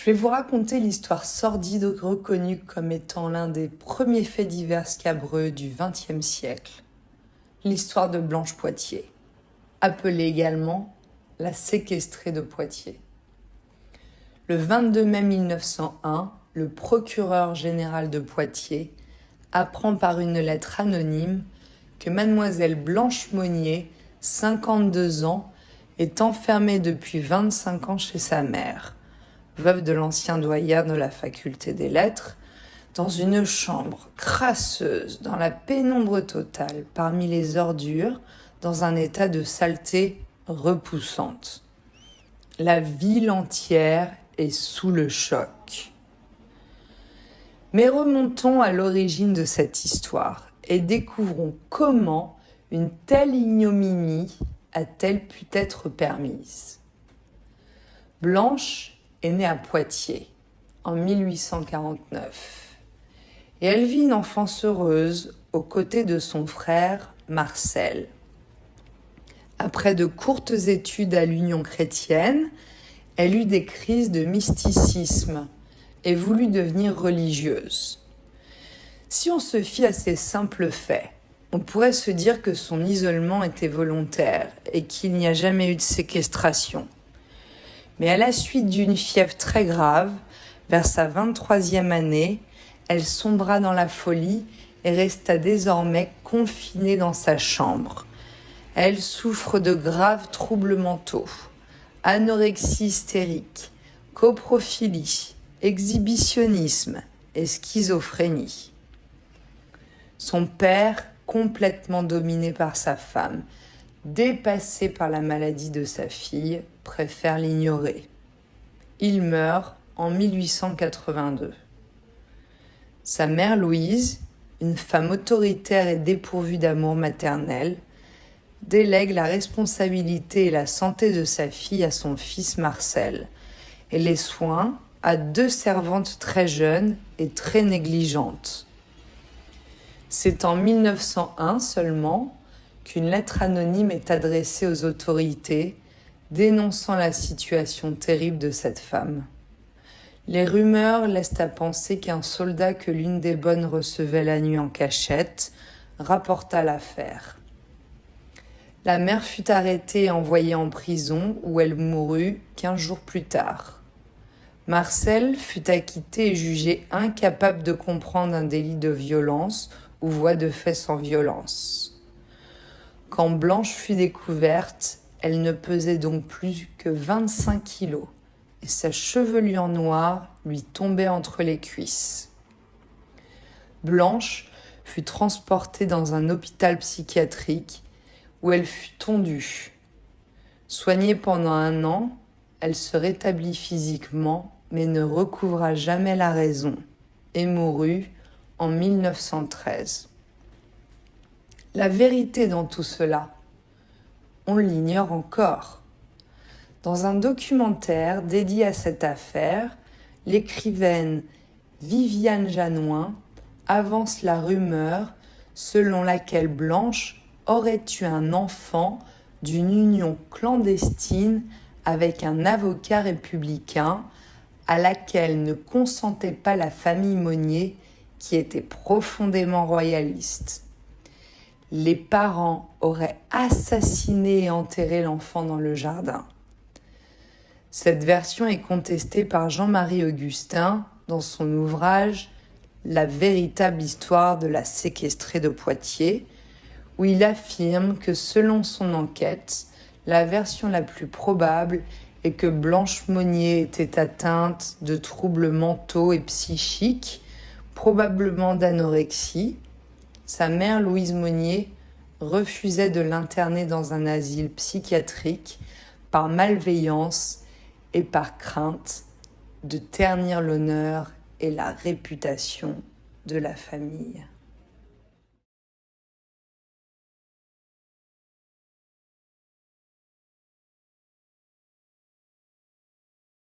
Je vais vous raconter l'histoire sordide reconnue comme étant l'un des premiers faits divers scabreux du XXe siècle. L'histoire de Blanche Poitiers, appelée également la séquestrée de Poitiers. Le 22 mai 1901, le procureur général de Poitiers apprend par une lettre anonyme que mademoiselle Blanche Monnier, 52 ans, est enfermée depuis 25 ans chez sa mère, veuve de l'ancien doyen de la faculté des lettres, dans une chambre crasseuse, dans la pénombre totale, parmi les ordures, dans un état de saleté repoussante. La ville entière est sous le choc. Mais remontons à l'origine de cette histoire et découvrons comment une telle ignominie a-t-elle pu être permise. Blanche est née à Poitiers en 1849 et elle vit une enfance heureuse aux côtés de son frère Marcel. Après de courtes études à l'Union chrétienne, elle eut des crises de mysticisme et voulut devenir religieuse. Si on se fie à ces simples faits, on pourrait se dire que son isolement était volontaire et qu'il n'y a jamais eu de séquestration. Mais à la suite d'une fièvre très grave, vers sa 23e année, elle sombra dans la folie et resta désormais confinée dans sa chambre. Elle souffre de graves troubles mentaux, anorexie hystérique, coprophilie, exhibitionnisme et schizophrénie. Son père, complètement dominé par sa femme, dépassé par la maladie de sa fille, préfère l'ignorer. Il meurt en 1882. Sa mère Louise, une femme autoritaire et dépourvue d'amour maternel, délègue la responsabilité et la santé de sa fille à son fils Marcel et les soins à 2 servantes très jeunes et très négligentes. C'est en 1901 seulement qu'une lettre anonyme est adressée aux autorités dénonçant la situation terrible de cette femme. Les rumeurs laissent à penser qu'un soldat que l'une des bonnes recevait la nuit en cachette rapporta l'affaire. La mère fut arrêtée et envoyée en prison où elle mourut 15 jours plus tard. Marcel fut acquitté et jugé incapable de comprendre un délit de violence ou voie de fait sans violence. Quand Blanche fut découverte, elle ne pesait donc plus que 25 kilos et sa chevelure noire lui tombait entre les cuisses. Blanche fut transportée dans un hôpital psychiatrique où elle fut tondue. Soignée pendant 1 an, elle se rétablit physiquement mais ne recouvra jamais la raison et mourut en 1913. La vérité dans tout cela, on l'ignore encore. Dans un documentaire dédié à cette affaire, l'écrivaine Viviane Janoin avance la rumeur selon laquelle Blanche aurait eu un enfant d'une union clandestine avec un avocat républicain à laquelle ne consentait pas la famille Monnier qui était profondément royaliste. Les parents auraient assassiné et enterré l'enfant dans le jardin. Cette version est contestée par Jean-Marie Augustin dans son ouvrage « La véritable histoire de la séquestrée de Poitiers », où il affirme que selon son enquête, la version la plus probable est que Blanche Monnier était atteinte de troubles mentaux et psychiques, probablement d'anorexie. Sa mère, Louise Monnier, refusait de l'interner dans un asile psychiatrique par malveillance et par crainte de ternir l'honneur et la réputation de la famille.